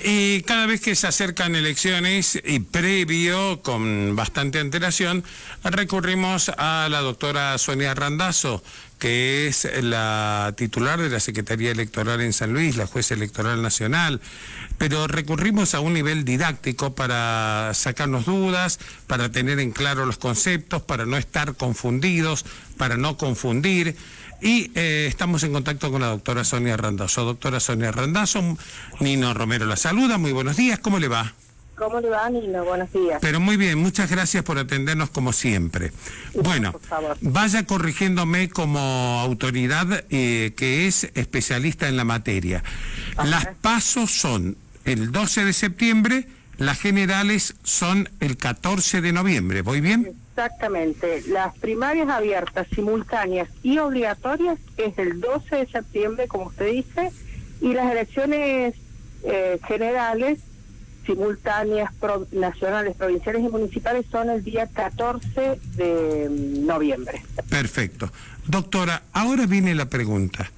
Y cada vez que se acercan elecciones y previo, con bastante antelación, recurrimos a la doctora Sonia Randazzo, que es la titular de la Secretaría Electoral en San Luis, la jueza electoral nacional, pero recurrimos a un nivel didáctico para sacarnos dudas, para tener en claro los conceptos, para no estar confundidos, para no confundir. Y estamos en contacto con la doctora Sonia Randazzo. Doctora Sonia Randazzo, Nino Romero la saluda. Muy buenos días, ¿cómo le va? ¿Cómo le va, Nino? Buenos días. Pero muy bien, muchas gracias por atendernos como siempre. Bueno, vaya corrigiéndome como autoridad que es especialista en la materia. Ajá. Las PASO son el 12 de septiembre, las generales son el 14 de noviembre, ¿voy bien? Exactamente. Las primarias abiertas, simultáneas y obligatorias es el 12 de septiembre, como usted dice, y las elecciones generales, simultáneas, nacionales, provinciales y municipales son el día 14 de noviembre. Perfecto. Doctora, ahora viene la pregunta.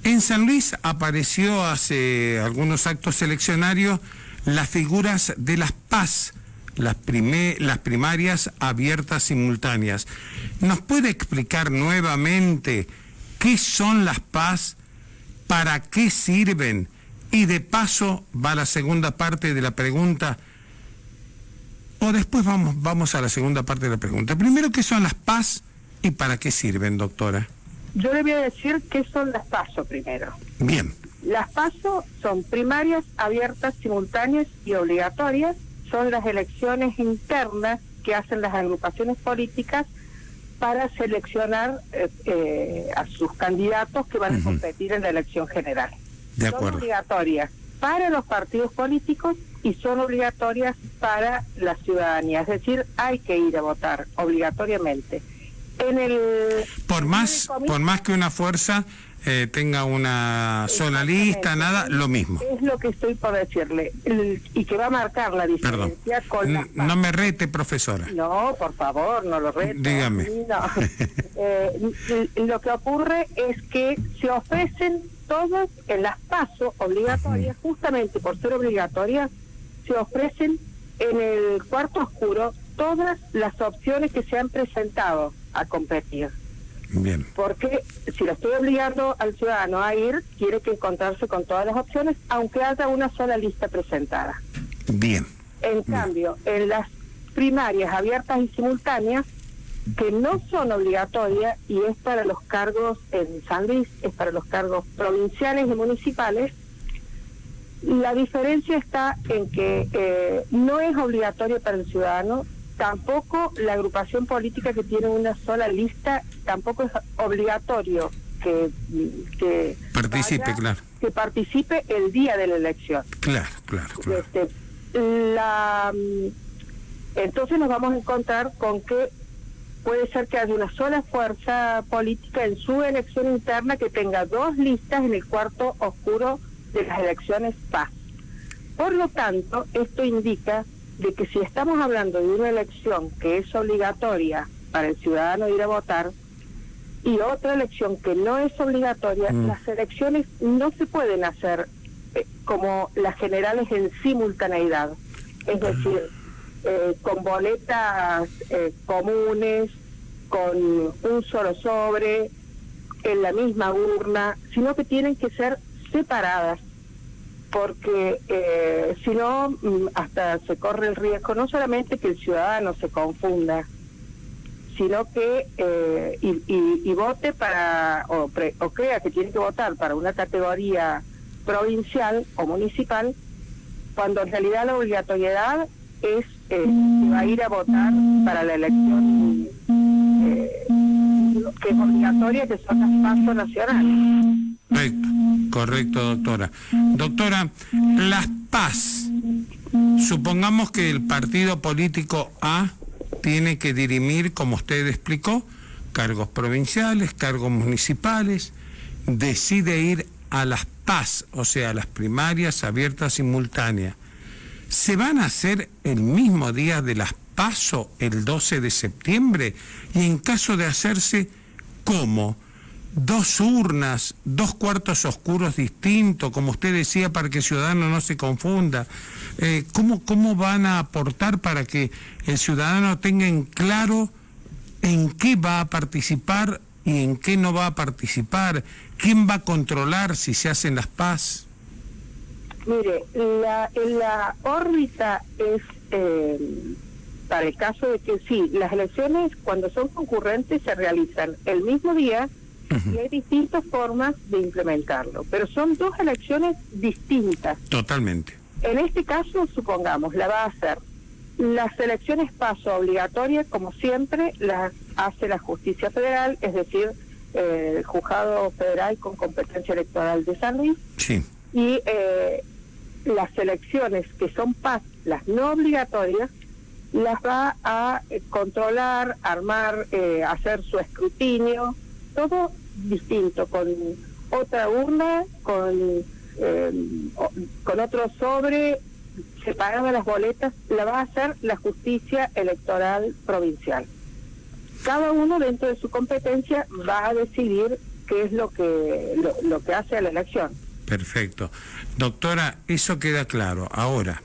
En San Luis apareció hace algunos actos eleccionarios las figuras de las PAS, las primarias abiertas simultáneas. ¿Nos puede explicar nuevamente qué son las PAS, para qué sirven? Y de paso va la segunda parte de la pregunta, o después vamos a la segunda parte de la pregunta. Primero, ¿qué son las PAS y para qué sirven, doctora? Yo le voy a decir qué son las PASO primero. Bien. Las PASO son primarias abiertas, simultáneas y obligatorias. Son las elecciones internas que hacen las agrupaciones políticas para seleccionar a sus candidatos que van a competir en la elección general. De acuerdo. Son obligatorias para los partidos políticos y son obligatorias para la ciudadanía. Es decir, hay que ir a votar obligatoriamente. Por más que una fuerza tenga una sola lista, nada, lo mismo. Es lo que estoy por decirle, y que va a marcar la diferencia. Perdón, con las PAS. No me rete, profesora. No, por favor, no lo rete. Dígame. No. Lo que ocurre es que se ofrecen todas en las PASO obligatorias, justamente por ser obligatorias, se ofrecen en el cuarto oscuro todas las opciones que se han presentado a competir. Bien. Porque si lo estoy obligando al ciudadano a ir, quiere que encontrarse con todas las opciones, aunque haya una sola lista presentada. Bien. En cambio, en las primarias abiertas y simultáneas, que no son obligatorias, y es para los cargos en San Luis, es para los cargos provinciales y municipales, la diferencia está en que no es obligatorio para el ciudadano. Tampoco la agrupación política que tiene una sola lista, tampoco es obligatorio que participe, claro. Que participe el día de la elección. Claro. Entonces nos vamos a encontrar con que puede ser que haya una sola fuerza política en su elección interna que tenga dos listas en el cuarto oscuro de las elecciones PAS. Por lo tanto, esto indica de que si estamos hablando de una elección que es obligatoria para el ciudadano ir a votar y otra elección que no es obligatoria, las elecciones no se pueden hacer como las generales en simultaneidad, es decir, con boletas comunes, con un solo sobre, en la misma urna, sino que tienen que ser separadas, porque si no, hasta se corre el riesgo no solamente que el ciudadano se confunda, sino que y vote para, o crea que tiene que votar para una categoría provincial o municipal, cuando en realidad la obligatoriedad es que va a ir a votar para la elección que es obligatoria, que son las PASO nacionales. Correcto, doctora. Doctora, las PAS, supongamos que el partido político A tiene que dirimir, como usted explicó, cargos provinciales, cargos municipales, decide ir a las PAS, o sea, a las primarias abiertas simultáneas. ¿Se van a hacer el mismo día de las PASO, el 12 de septiembre? Y en caso de hacerse, ¿cómo? 2 urnas, 2 cuartos oscuros distintos, como usted decía, para que el ciudadano no se confunda. ¿Cómo van a aportar para que el ciudadano tenga en claro en qué va a participar y en qué no va a participar? ¿Quién va a controlar si se hacen las PAS? Mire, la órbita es, para el caso de que sí, las elecciones cuando son concurrentes se realizan el mismo día y hay distintas formas de implementarlo, pero son 2 elecciones distintas. Totalmente. En este caso, supongamos, la va a hacer las elecciones paso obligatorias, como siempre, las hace la Justicia Federal, es decir, el Juzgado Federal con competencia electoral de San Luis. Sí. Y las elecciones que son PAS, las no obligatorias, las va a controlar, armar, hacer su escrutinio, todo distinto, con otra urna, con otro sobre, separadas las boletas, la va a hacer la Justicia Electoral Provincial. Cada uno dentro de su competencia va a decidir qué es lo que hace a la elección. Perfecto. Doctora, eso queda claro. Ahora,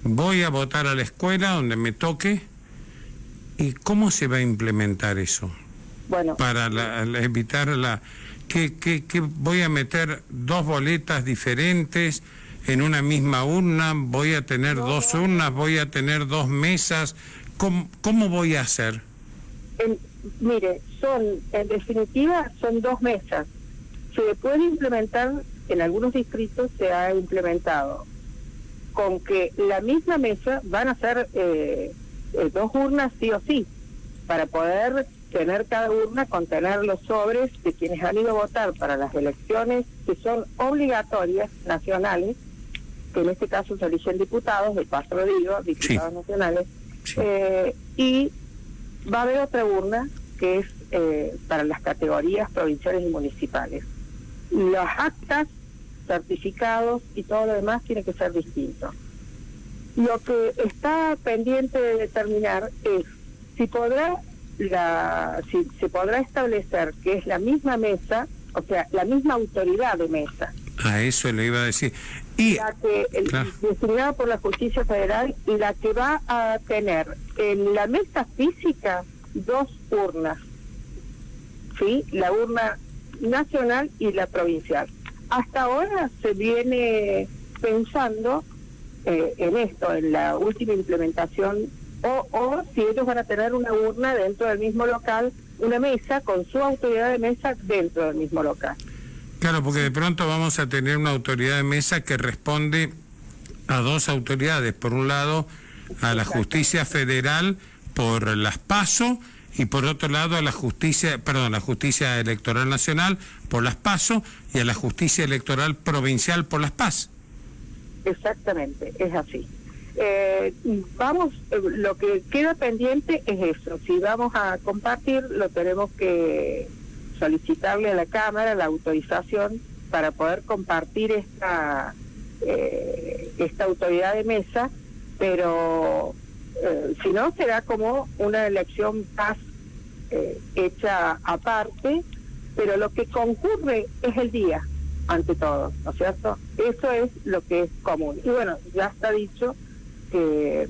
voy a votar a la escuela donde me toque. ¿Y cómo se va a implementar eso? Bueno, para evitar que voy a meter 2 boletas diferentes en una misma urna, voy a tener 2 urnas, voy a tener 2 mesas. ¿Cómo voy a hacer? Mire, en definitiva, son 2 mesas. Se puede implementar, en algunos distritos se ha implementado, con que la misma mesa van a ser 2 urnas sí o sí, para poder tener cada urna, contener los sobres de quienes han ido a votar para las elecciones que son obligatorias nacionales, que en este caso se eligen diputados, de paso lo digo, diputados nacionales, y va a haber otra urna que es para las categorías provinciales y municipales. Las actas, certificados y todo lo demás tiene que ser distinto. Lo que está pendiente de determinar es si se podrá establecer que es la misma mesa, o sea, la misma autoridad de mesa. A eso le iba a decir. Y la que designada por la Justicia Federal, la que va a tener en la mesa física 2 urnas, ¿sí? La urna nacional y la provincial. Hasta ahora se viene pensando en esto, en la última implementación, o si ellos van a tener una urna dentro del mismo local, una mesa con su autoridad de mesa dentro del mismo local. Claro, porque de pronto vamos a tener una autoridad de mesa que responde a 2 autoridades. Por un lado, a la Justicia Federal por las PASO, y por otro lado a la Justicia Electoral Nacional por las PASO y a la Justicia Electoral Provincial por las PAS. Exactamente, es así. Lo que queda pendiente es eso. Si vamos a compartir, lo tenemos que solicitarle a la Cámara la autorización para poder compartir esta autoridad de mesa, pero si no será como una elección PAS hecha aparte, pero lo que concurre es el día, ante todo, ¿no es cierto? Eso es lo que es común. Y bueno, ya está dicho que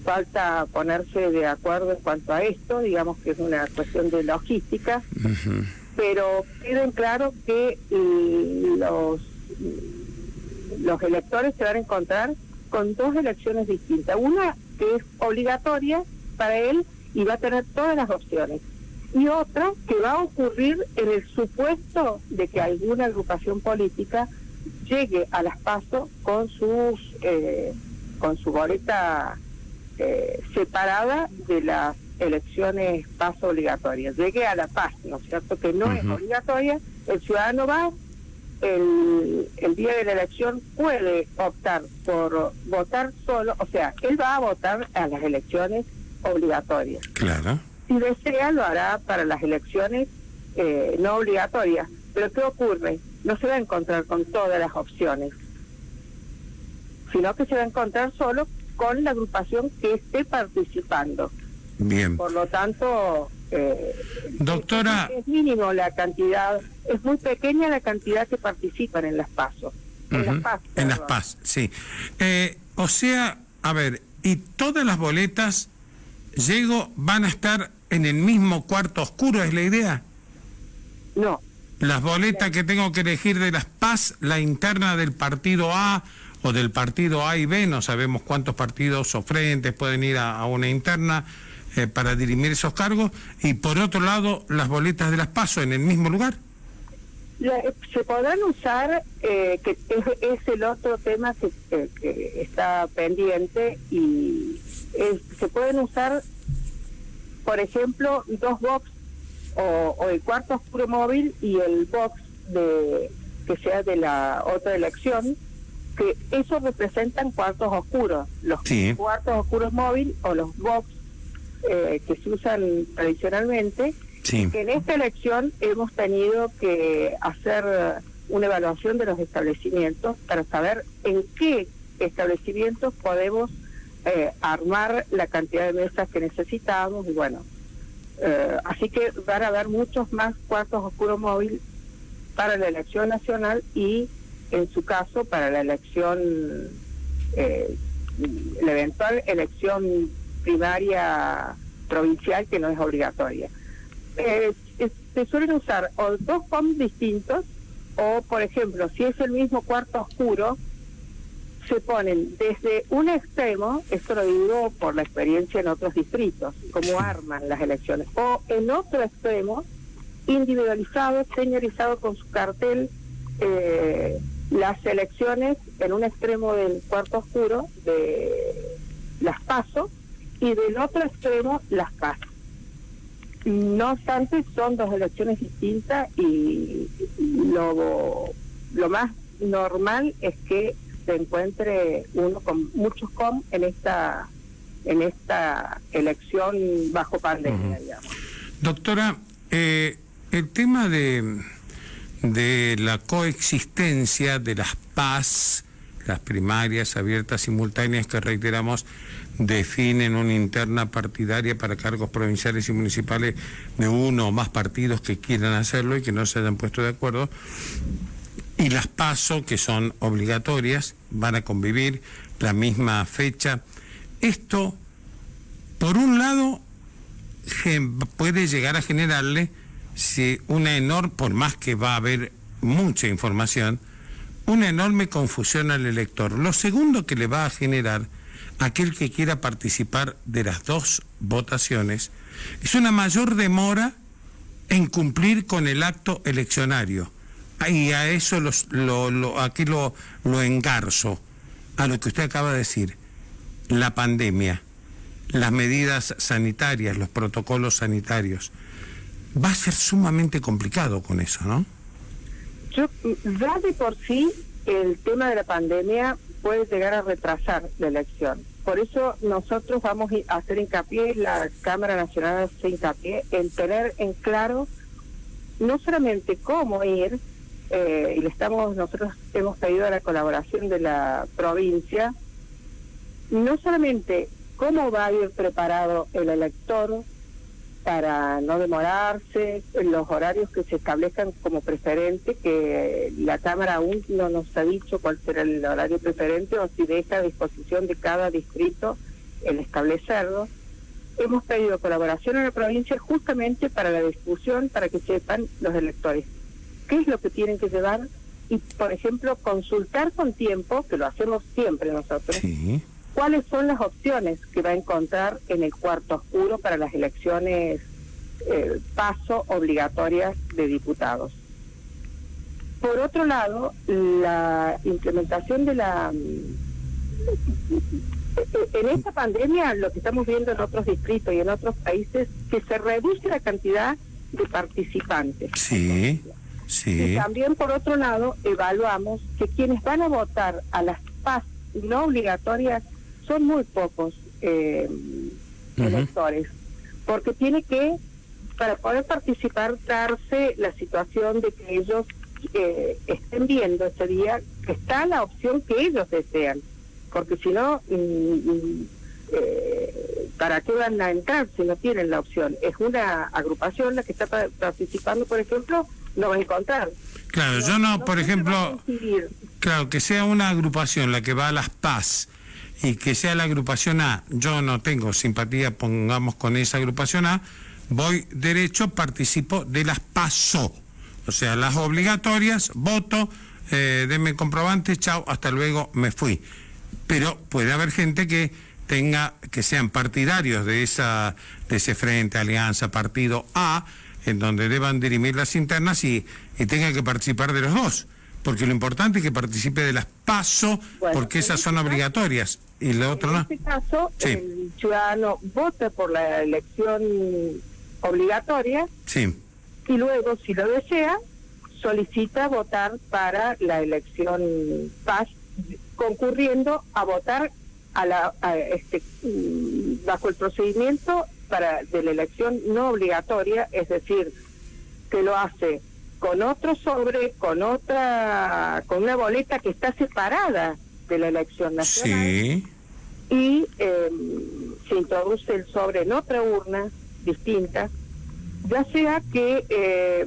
falta ponerse de acuerdo en cuanto a esto, digamos que es una cuestión de logística, pero queden claro que los electores se van a encontrar con 2 elecciones distintas, una que es obligatoria para él y va a tener todas las opciones, y otra que va a ocurrir en el supuesto de que alguna agrupación política llegue a las PASO con su boleta separada de las elecciones PASO obligatorias, llegue a la PAS, ¿no es cierto?, que no es obligatoria. El ciudadano va, el día de la elección puede optar por votar solo, o sea, él va a votar a las elecciones obligatorias. Claro. Si desea, lo hará para las elecciones no obligatorias. Pero ¿qué ocurre? No se va a encontrar con todas las opciones, sino que se va a encontrar solo con la agrupación que esté participando. Bien. Por lo tanto, Doctora, es mínimo la cantidad, es muy pequeña la cantidad que participan en las PASO. En las PAS, sí. O sea, a ver, y todas las boletas, van a estar en el mismo cuarto oscuro, ¿es la idea? No. Las boletas que tengo que elegir de las PAS, la interna del partido A o del partido A y B, no sabemos cuántos partidos o frentes pueden ir a una interna para dirimir esos cargos, y por otro lado, las boletas de las PASO en el mismo lugar. Se podrán usar, que es el otro tema que está pendiente, y se pueden usar, por ejemplo, 2 box o el cuarto oscuro móvil y el box que sea de la otra elección, que eso representan cuartos oscuros, los cuartos oscuros móvil o los box que se usan tradicionalmente. Que en esta elección hemos tenido que hacer una evaluación de los establecimientos para saber en qué establecimientos podemos armar la cantidad de mesas que necesitamos, y bueno, así que van a haber muchos más cuartos oscuros móvil para la elección nacional y, en su caso, para la elección, la eventual elección primaria provincial, que no es obligatoria. Se suelen usar o 2 POM distintos, o, por ejemplo, si es el mismo cuarto oscuro, se ponen desde un extremo, esto lo digo por la experiencia en otros distritos, cómo arman las elecciones, o en otro extremo, individualizado, señalizado con su cartel, las elecciones en un extremo del cuarto oscuro de las PASO, y del otro extremo las PAS. No obstante, son 2 elecciones distintas, y lo más normal es que se encuentre uno con muchos COM en esta elección bajo pandemia, digamos. Doctora, el tema de la coexistencia de las PAS, las primarias abiertas simultáneas, que reiteramos definen una interna partidaria para cargos provinciales y municipales de uno o más partidos que quieran hacerlo y que no se hayan puesto de acuerdo, y las PASO, que son obligatorias, van a convivir la misma fecha. Esto, por un lado, puede llegar a generarle una enorme, por más que va a haber mucha información, una enorme confusión al elector. Lo segundo que le va a generar a aquel que quiera participar de las 2 votaciones es una mayor demora en cumplir con el acto eleccionario. Y a eso aquí lo engarzo a lo que usted acaba de decir: la pandemia, las medidas sanitarias, los protocolos sanitarios. Va a ser sumamente complicado con eso, ¿no? Ya de por sí el tema de la pandemia puede llegar a retrasar la elección. Por eso nosotros vamos a hacer hincapié, la Cámara Nacional hace hincapié en tener en claro no solamente cómo ir, y nosotros hemos pedido la colaboración de la provincia, no solamente cómo va a ir preparado el elector para no demorarse, en los horarios que se establezcan como preferente, que la Cámara aún no nos ha dicho cuál será el horario preferente, o si deja a disposición de cada distrito el establecerlo. Hemos pedido colaboración en la provincia justamente para la discusión, para que sepan los electores qué es lo que tienen que llevar, y, por ejemplo, consultar con tiempo, que lo hacemos siempre nosotros, cuáles son las opciones que va a encontrar en el cuarto oscuro para las elecciones PASO obligatorias de diputados. Por otro lado, la implementación de en esta pandemia, lo que estamos viendo en otros distritos y en otros países, que se reduce la cantidad de participantes. Y también, por otro lado, evaluamos que quienes van a votar a las PAS no obligatorias son muy pocos electores, porque tiene que, para poder participar, darse la situación de que ellos estén viendo ese día que está la opción que ellos desean, porque si no, ¿para qué van a entrar si no tienen la opción? Es una agrupación la que está participando, por ejemplo, no va a encontrar. Claro, yo no, por ejemplo, claro, que sea una agrupación la que va a las PAS y que sea la agrupación A, yo no tengo simpatía, pongamos, con esa agrupación A, voy derecho, participo de las PASO, o sea, las obligatorias, voto, denme comprobante, chao, hasta luego, me fui. Pero puede haber gente que sean partidarios de ese frente, alianza, partido A, en donde deban dirimir las internas y tenga que participar de los dos, porque lo importante es que participe de las PASO, bueno, porque esas son obligatorias y lo otro no. En este caso, sí, el ciudadano vota por la elección obligatoria, sí, y luego, si lo desea, solicita votar para la elección PAS, concurriendo a votar bajo el procedimiento de la elección no obligatoria, es decir, que lo hace con otro sobre, con una boleta que está separada de la elección nacional, sí, y se introduce el sobre en otra urna distinta, ya sea que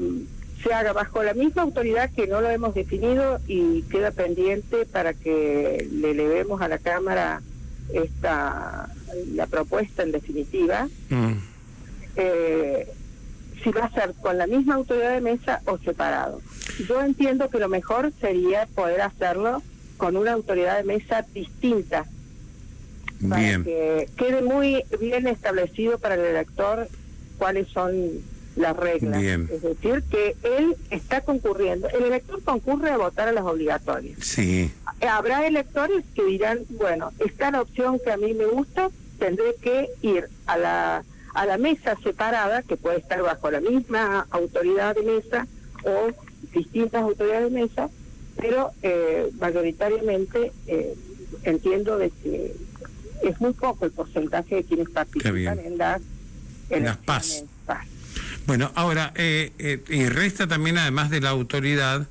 se haga bajo la misma autoridad, que no lo hemos definido y queda pendiente para que le elevemos a la Cámara la propuesta en definitiva, si va a ser con la misma autoridad de mesa o separado. Yo entiendo que lo mejor sería poder hacerlo con una autoridad de mesa distinta, para que quede muy bien establecido para el elector cuáles son las reglas. Bien. Es decir, que él está concurriendo, el elector concurre a votar a las obligatorias. Sí. Habrá electores que dirán, bueno, está la opción que a mí me gusta, tendré que ir a la mesa separada, que puede estar bajo la misma autoridad de mesa o distintas autoridades de mesa, pero mayoritariamente entiendo de que es muy poco el porcentaje de quienes participan en las PAS. Bueno, ahora, y resta también, además de la autoridad,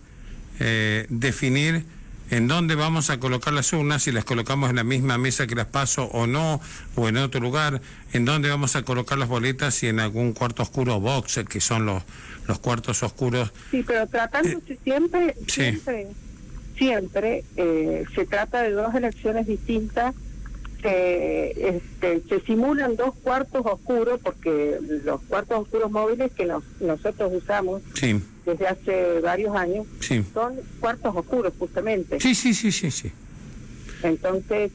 definir en dónde vamos a colocar las urnas, si las colocamos en la misma mesa que las PASO o no, o en otro lugar, en dónde vamos a colocar las boletas, si en algún cuarto oscuro box, que son los cuartos oscuros. Sí, pero tratándose siempre se trata de dos elecciones distintas. Se simulan dos cuartos oscuros, porque los cuartos oscuros móviles que nosotros usamos desde hace varios años son cuartos oscuros justamente. Sí. Entonces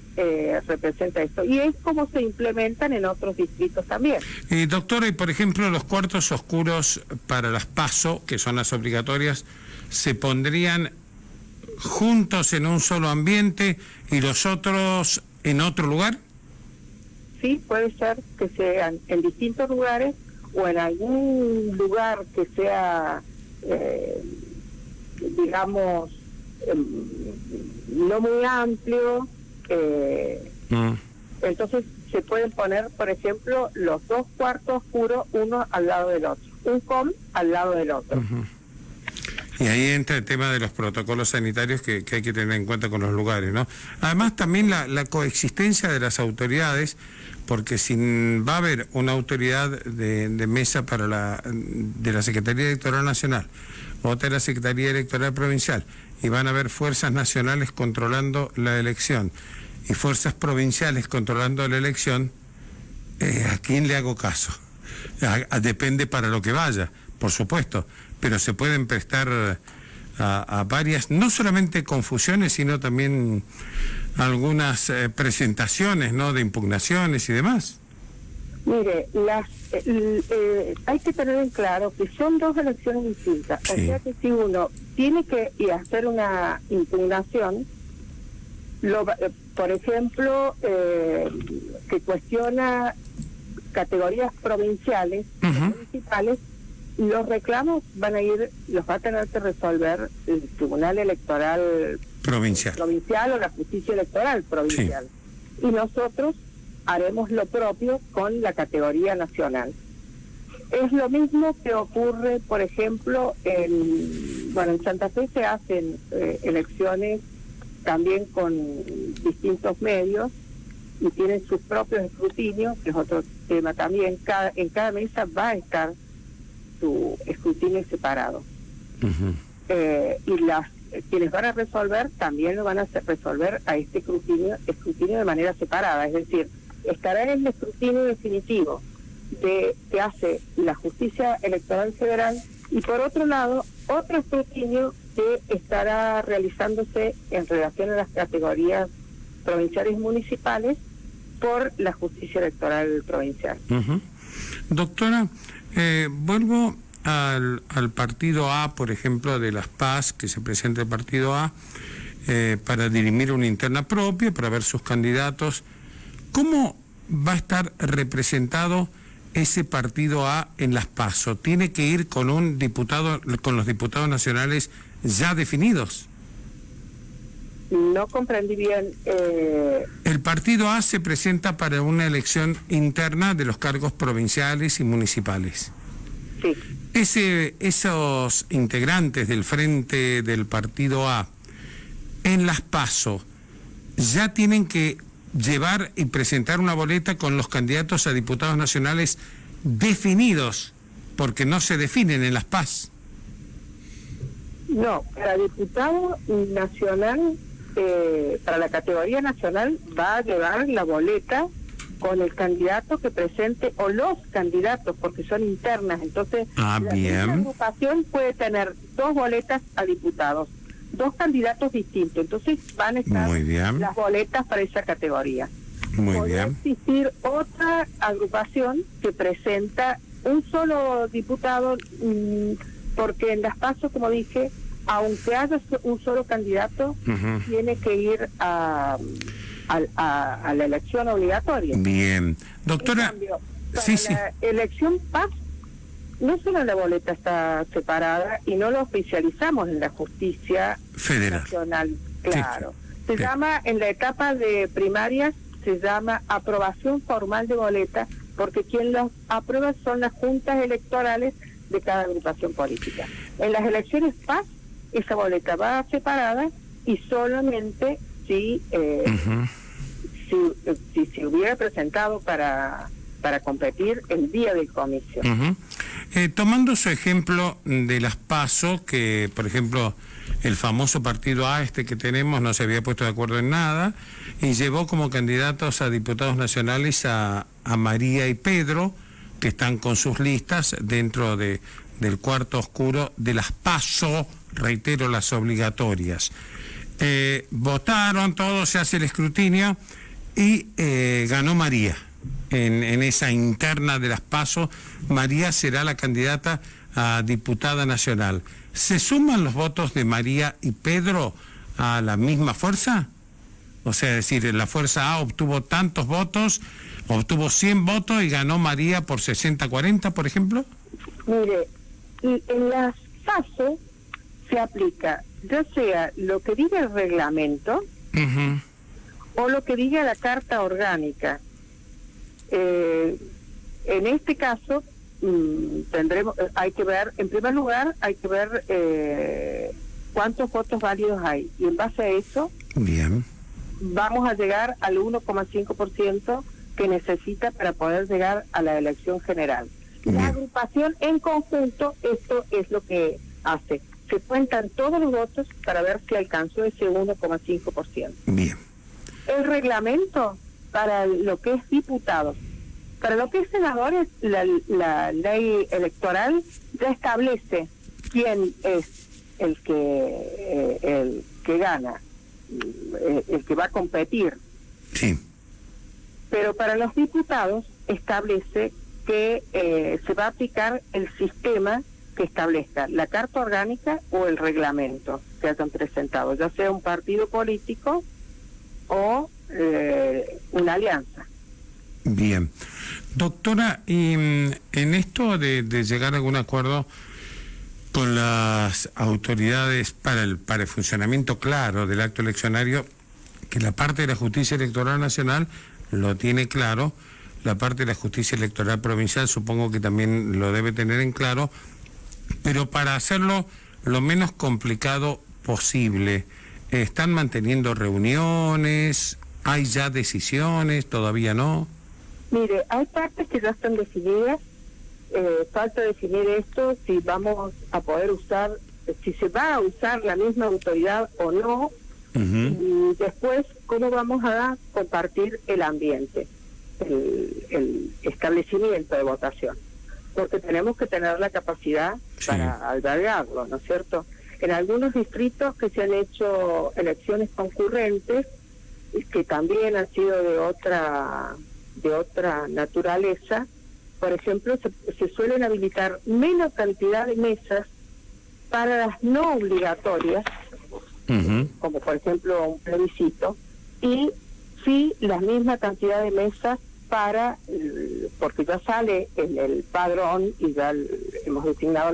representa esto, y es como se implementan en otros distritos también. Doctora, y por ejemplo los cuartos oscuros para las PASO, que son las obligatorias, ¿se pondrían juntos en un solo ambiente y los otros en otro lugar? Sí, puede ser que sean en distintos lugares o en algún lugar que sea, digamos, no muy amplio. Entonces se pueden poner, por ejemplo, los dos cuartos oscuros, uno al lado del otro, un al lado del otro. Y ahí entra el tema de los protocolos sanitarios que hay que tener en cuenta con los lugares, ¿no? Además también la coexistencia de las autoridades, porque si va a haber una autoridad de mesa de la Secretaría Electoral Nacional, otra de la Secretaría Electoral Provincial, y van a haber fuerzas nacionales controlando la elección y fuerzas provinciales controlando la elección, ¿a quién le hago caso? Depende para lo que vaya, por supuesto, pero se pueden prestar a varias, no solamente confusiones, sino también algunas presentaciones, ¿no?, de impugnaciones y demás. Mire, hay que tener en claro que son dos elecciones distintas. O sea que si uno tiene que ir a hacer una impugnación, por ejemplo, que cuestiona categorías provinciales, municipales, los reclamos los va a tener que resolver el Tribunal Electoral Provincial o la Justicia Electoral Provincial. Y nosotros haremos lo propio con la categoría nacional. Es lo mismo que ocurre, por ejemplo, en Santa Fe se hacen elecciones también con distintos medios, y tienen sus propios escrutinios, que es otro tema también. En cada mesa va a estar su escrutinio separado. Ujú. Y quienes van a resolver también lo van a resolver a este escrutinio de manera separada, es decir, estará en el escrutinio definitivo que hace la Justicia Electoral Federal, y por otro lado otro escrutinio que estará realizándose en relación a las categorías provinciales y municipales por la Justicia Electoral Provincial. Ujú. Doctora, vuelvo al partido A, por ejemplo, de Las Paz, que se presenta el partido A, para dirimir una interna propia, para ver sus candidatos. ¿Cómo va a estar representado ese partido A en Las PASO? ¿Tiene que ir con un diputado, con los diputados nacionales ya definidos? No comprendí bien. El partido A se presenta para una elección interna de los cargos provinciales y municipales. Sí. Esos integrantes del frente del partido A en Las PASO ya tienen que llevar y presentar una boleta con los candidatos a diputados nacionales definidos, porque no se definen en Las PAS. No, para diputado nacional, para la categoría nacional va a llevar la boleta con el candidato que presente, o los candidatos, porque son internas. Entonces, la misma agrupación puede tener 2 boletas a diputados, 2 candidatos distintos. Entonces van a estar las boletas para esa categoría. Podría existir otra agrupación que presenta un solo diputado, porque en Las PASO, como dije, aunque haya un solo candidato, tiene que ir a la elección obligatoria. Bien. Doctora, en cambio, para la elección PAS, no solo la boleta está separada y no lo oficializamos en la Justicia Federal Nacional. Claro. Sí. Se llama, en la etapa de primarias, se llama aprobación formal de boleta, porque quien los aprueba son las juntas electorales de cada agrupación política. En las elecciones PAS, esa boleta va separada, y solamente si se hubiera presentado para competir el día del comicio. Tomando su ejemplo de Las PASO, que por ejemplo el famoso partido A que tenemos no se había puesto de acuerdo en nada y llevó como candidatos a diputados nacionales a María y Pedro, que están con sus listas dentro del cuarto oscuro de Las PASO, reitero, las obligatorias. Votaron todos, se hace el escrutinio y ganó María. En esa interna de Las PASO, María será la candidata a diputada nacional. ¿Se suman los votos de María y Pedro a la misma fuerza? O sea, es decir, la fuerza A obtuvo tantos votos, obtuvo 100 votos y ganó María por 60-40, por ejemplo. Mire, en las PASO se aplica ya sea lo que diga el reglamento o lo que diga la carta orgánica. En este caso hay que ver, en primer lugar, hay que ver cuántos votos válidos hay, y en base a eso vamos a llegar al 1,5% que necesita para poder llegar a la elección general. La agrupación en conjunto, esto es lo que hace. Se cuentan todos los votos para ver si alcanzó ese 1,5%. Bien. El reglamento para lo que es diputados, para lo que es senadores, la ley electoral ya establece quién es el que gana, el que va a competir. Sí. Pero para los diputados establece que se va a aplicar el sistema que establezca la carta orgánica o el reglamento que hayan presentado, ya sea un partido político o una alianza. Bien. Doctora, y en esto de llegar a algún acuerdo con las autoridades para el funcionamiento claro del acto eleccionario, que la parte de la Justicia Electoral Nacional lo tiene claro, la parte de la Justicia Electoral Provincial supongo que también lo debe tener en claro, pero para hacerlo lo menos complicado posible, ¿están manteniendo reuniones? ¿Hay ya decisiones? ¿Todavía no? Mire, hay partes que ya están definidas. Falta definir esto, si vamos a poder usar, si se va a usar la misma autoridad o no, y después cómo vamos a compartir el ambiente, el establecimiento de votación, porque tenemos que tener la capacidad para albergarlo, ¿no es cierto? En algunos distritos que se han hecho elecciones concurrentes, que también han sido de otra naturaleza, por ejemplo, se suelen habilitar menos cantidad de mesas para las no obligatorias, como por ejemplo un plebiscito, y sí la misma cantidad de mesas para, porque ya sale en el padrón y ya hemos designado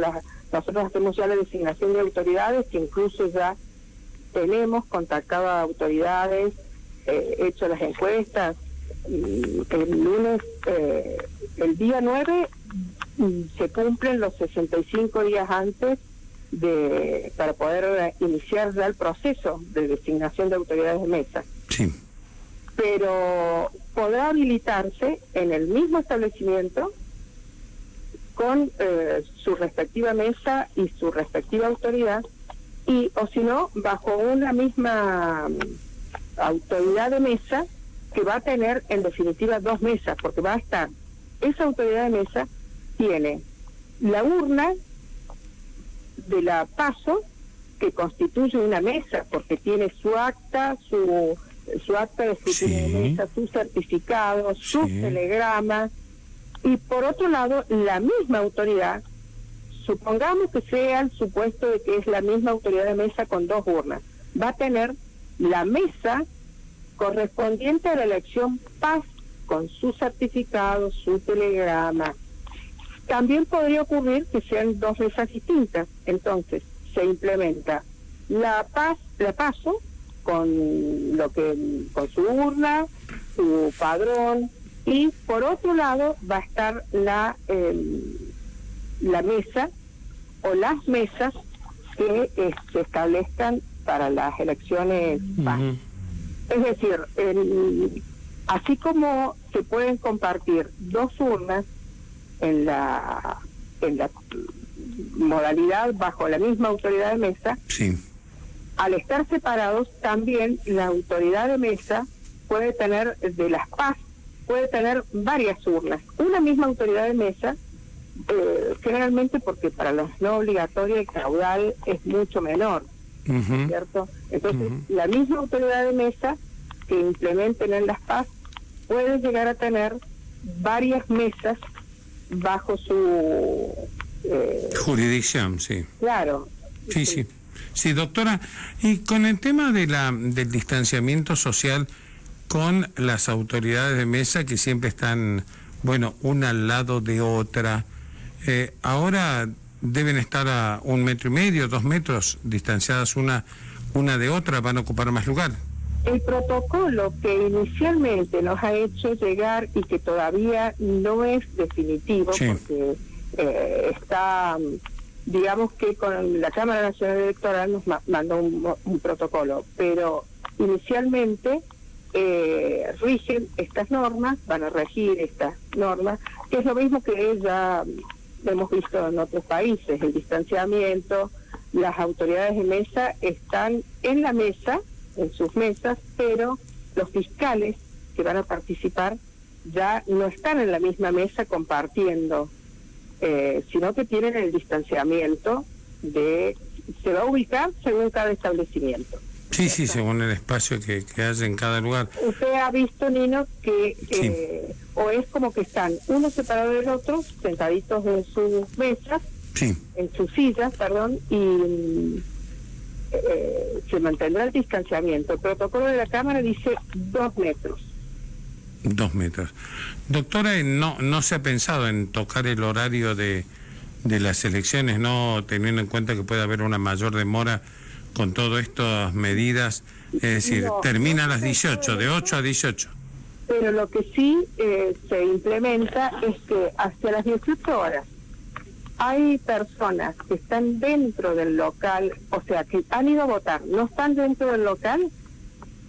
nosotros hacemos ya la designación de autoridades, que incluso ya tenemos contactado a autoridades, hecho las encuestas. El lunes, el día 9, se cumplen los 65 días antes para poder iniciar ya el proceso de designación de autoridades de mesa. Sí. Pero podrá habilitarse en el mismo establecimiento con su respectiva mesa y su respectiva autoridad, o si no, bajo una misma autoridad de mesa, que va a tener en definitiva 2 mesas, porque va a estar, esa autoridad de mesa tiene la urna de la PASO, que constituye una mesa, porque tiene su acta, su acta de escrutinio de mesa, su certificado, sus telegramas, y por otro lado, la misma autoridad, supongamos que sea el supuesto de que es la misma autoridad de mesa con 2 urnas, va a tener la mesa correspondiente a la elección PAS con su certificado, su telegrama. También podría ocurrir que sean 2 mesas distintas. Entonces se implementa la PASO con con su urna, su padrón, y por otro lado va a estar la mesa o las mesas que se establezcan para las elecciones PAS. Es decir, así como se pueden compartir 2 urnas en la modalidad bajo la misma autoridad de mesa, al estar separados, también la autoridad de mesa puede tener, de las PAS, puede tener varias urnas. Una misma autoridad de mesa, generalmente porque para las no obligatorias el caudal es mucho menor, ¿cierto? Entonces, la misma autoridad de mesa que implementen en las PAS puede llegar a tener varias mesas bajo su jurisdicción, sí. Claro. Sí. Sí, doctora, y con el tema del distanciamiento social con las autoridades de mesa que siempre están, una al lado de otra, ahora deben estar a 1,5 metros, 2 metros distanciadas una de otra, van a ocupar más lugar. El protocolo que inicialmente nos ha hecho llegar y que todavía no es definitivo, porque está, digamos que con la Cámara Nacional Electoral nos mandó un protocolo, pero inicialmente rigen estas normas, van a regir estas normas, que es lo mismo que ya hemos visto en otros países, el distanciamiento. Las autoridades de mesa están en la mesa, en sus mesas, pero los fiscales que van a participar ya no están en la misma mesa compartiendo, sino que tienen el distanciamiento se va a ubicar según cada establecimiento. Sí, según el espacio que haya en cada lugar. Usted ha visto, Nino, que o es como que están uno separado del otro, sentaditos en sus mesas, en sus sillas, y se mantendrá el distanciamiento. El protocolo de la Cámara dice 2 metros. 2 metros. Doctora, no se ha pensado en tocar el horario de las elecciones, no teniendo en cuenta que puede haber una mayor demora con todas estas medidas, es decir, termina a las 18, de 8 a 18. Pero lo que sí se implementa es que hacia las 18 horas hay personas que están dentro del local, o sea, que han ido a votar, no están dentro del local,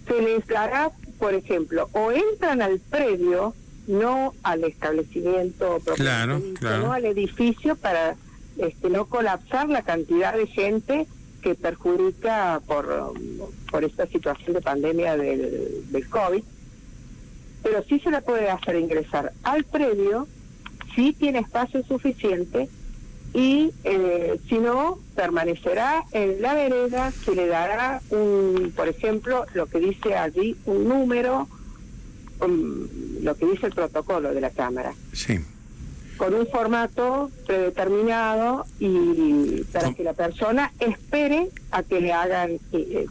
se les dará por ejemplo, o entran al predio, no al establecimiento Claro, claro. no al edificio, para no colapsar la cantidad de gente que perjudica por esta situación de pandemia del COVID. Pero sí se la puede hacer ingresar al predio, si tiene espacio suficiente, y si no, permanecerá en la vereda, que le dará por ejemplo, lo que dice allí, un número, lo que dice el protocolo de la Cámara. Sí. Con un formato predeterminado, y para que la persona espere a que le hagan,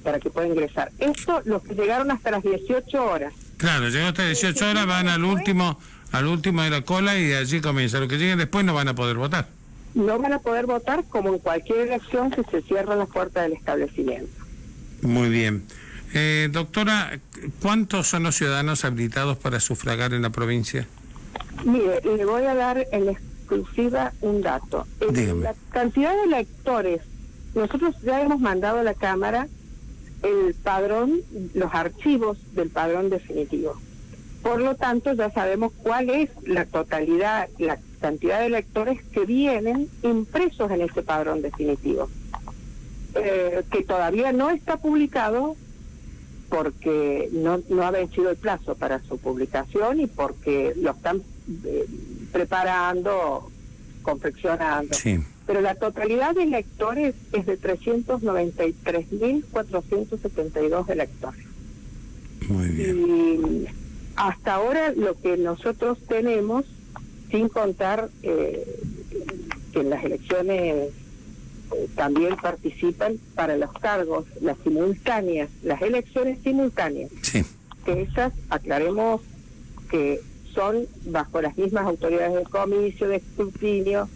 para que pueda ingresar. Esto, los que llegaron hasta las 18 horas. Claro, llegan hasta 18 horas, van al último de la cola y allí comienza. Los que lleguen después no van a poder votar. No van a poder votar, como en cualquier elección que se cierran las puertas del establecimiento. Muy bien. Doctora, ¿cuántos son los ciudadanos habilitados para sufragar en la provincia? Mire, le voy a dar en exclusiva un dato. Dígame. La cantidad de electores, nosotros ya hemos mandado a la Cámara el padrón, los archivos del padrón definitivo. Por lo tanto, ya sabemos cuál es la totalidad, la cantidad de electores que vienen impresos en ese padrón definitivo, que todavía no está publicado porque no ha vencido el plazo para su publicación y porque lo están preparando, confeccionando. Sí. Pero la totalidad de electores es de 393.472 electores. Muy bien. Y hasta ahora lo que nosotros tenemos, sin contar que en las elecciones también participan para los cargos, las elecciones simultáneas, Sí. que esas, aclaremos, que son bajo las mismas autoridades de comicio, de escrutinio.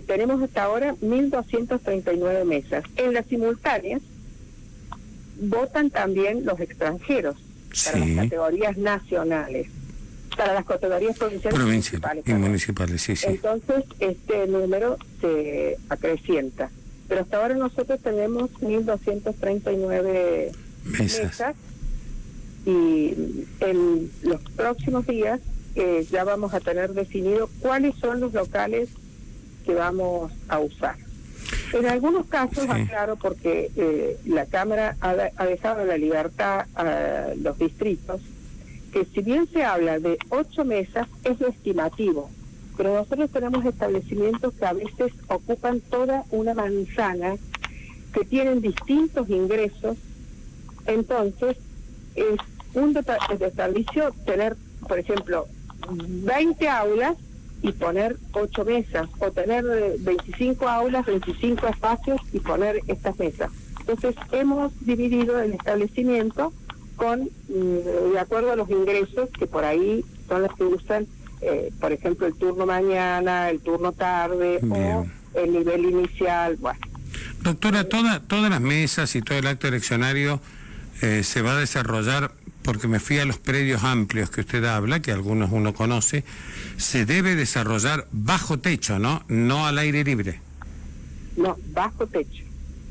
Tenemos hasta ahora 1.239 mesas. En las simultáneas votan también los extranjeros, para las categorías nacionales, para las categorías provinciales y municipales, sí. Entonces este número se acrecienta, pero hasta ahora nosotros tenemos 1.239 mesas, y en los próximos días ya vamos a tener definido cuáles son los locales que vamos a usar. En algunos casos, aclaro, porque la Cámara ha dejado la libertad a los distritos, que si bien se habla de 8 mesas, es lo estimativo, pero nosotros tenemos establecimientos que a veces ocupan toda una manzana, que tienen distintos ingresos. Entonces es un desperdicio tener, por ejemplo, 20 aulas y poner 8 mesas, o tener 25 aulas, 25 espacios y poner estas mesas. Entonces hemos dividido el establecimiento con de acuerdo a los ingresos, que por ahí son los que usan, por ejemplo, el turno mañana, el turno tarde. Bien. O el nivel inicial. Bueno, doctora, todas las mesas y todo el acto eleccionario se va a desarrollar, porque me fui a los predios amplios que usted habla, que algunos uno conoce, se debe desarrollar bajo techo, ¿no? No al aire libre. No, bajo techo.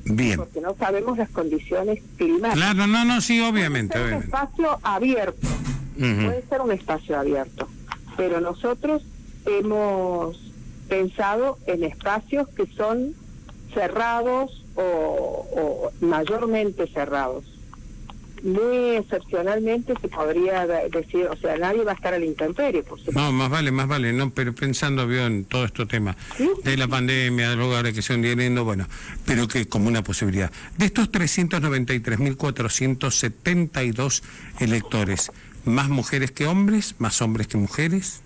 Bien. Porque no sabemos las condiciones climáticas. Claro, no, sí, obviamente. Puede ser un espacio abierto, puede ser un espacio abierto, pero nosotros hemos pensado en espacios que son cerrados o mayormente cerrados. Muy excepcionalmente se podría decir, o sea, nadie va a estar a la intemperie, por supuesto. No, más vale, no, pero pensando bien en todo este tema, ¿sí? De la pandemia, de lugares que se van viendo, bueno, pero que como una posibilidad. De estos 393.472 electores, ¿más mujeres que hombres? ¿Más hombres que mujeres?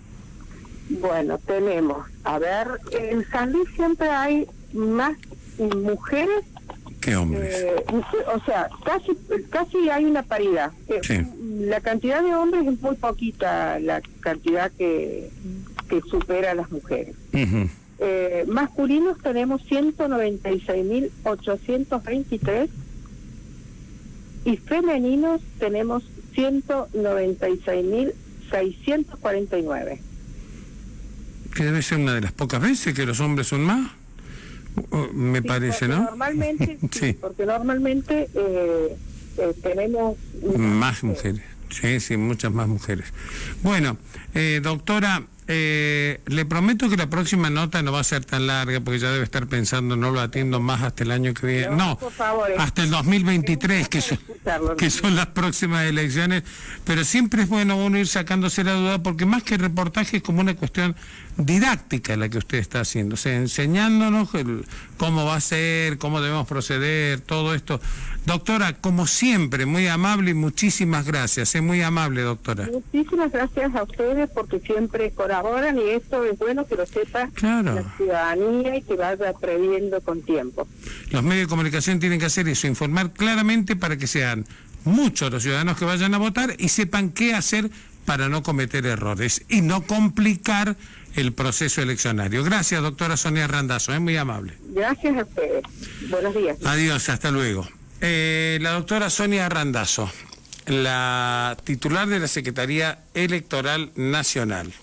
Bueno, tenemos, a ver, en San Luis siempre hay más mujeres que hombres. O sea, casi hay una paridad. Sí. La cantidad de hombres es muy poquita, la cantidad que supera a las mujeres. Masculinos tenemos 196.823 y femeninos tenemos 196.649. Que debe ser una de las pocas veces que los hombres son más. Me parece, ¿no? Normalmente, sí, porque normalmente tenemos más mujeres. Sí, sí, muchas más mujeres. Bueno, doctora, le prometo que la próxima nota no va a ser tan larga, porque ya debe estar pensando, no lo atiendo más hasta el año que viene. No, por favor, hasta el 2023, que son las próximas elecciones. Pero siempre es bueno uno ir sacándose la duda, porque más que reportaje es como una cuestión didáctica la que usted está haciendo, o sea, enseñándonos cómo va a ser, cómo debemos proceder, todo esto. Doctora, como siempre, muy amable y muchísimas gracias, es muy amable, doctora. Muchísimas gracias a ustedes porque siempre colaboran y esto es bueno que lo sepa la ciudadanía y que vaya previendo con tiempo. Los medios de comunicación tienen que hacer eso, informar claramente para que sean muchos los ciudadanos que vayan a votar y sepan qué hacer para no cometer errores y no complicar el proceso eleccionario. Gracias, doctora Sonia Randazzo, es muy amable. Gracias a ustedes. Buenos días. Adiós, hasta luego. La doctora Sonia Randazzo, la titular de la Secretaría Electoral Nacional.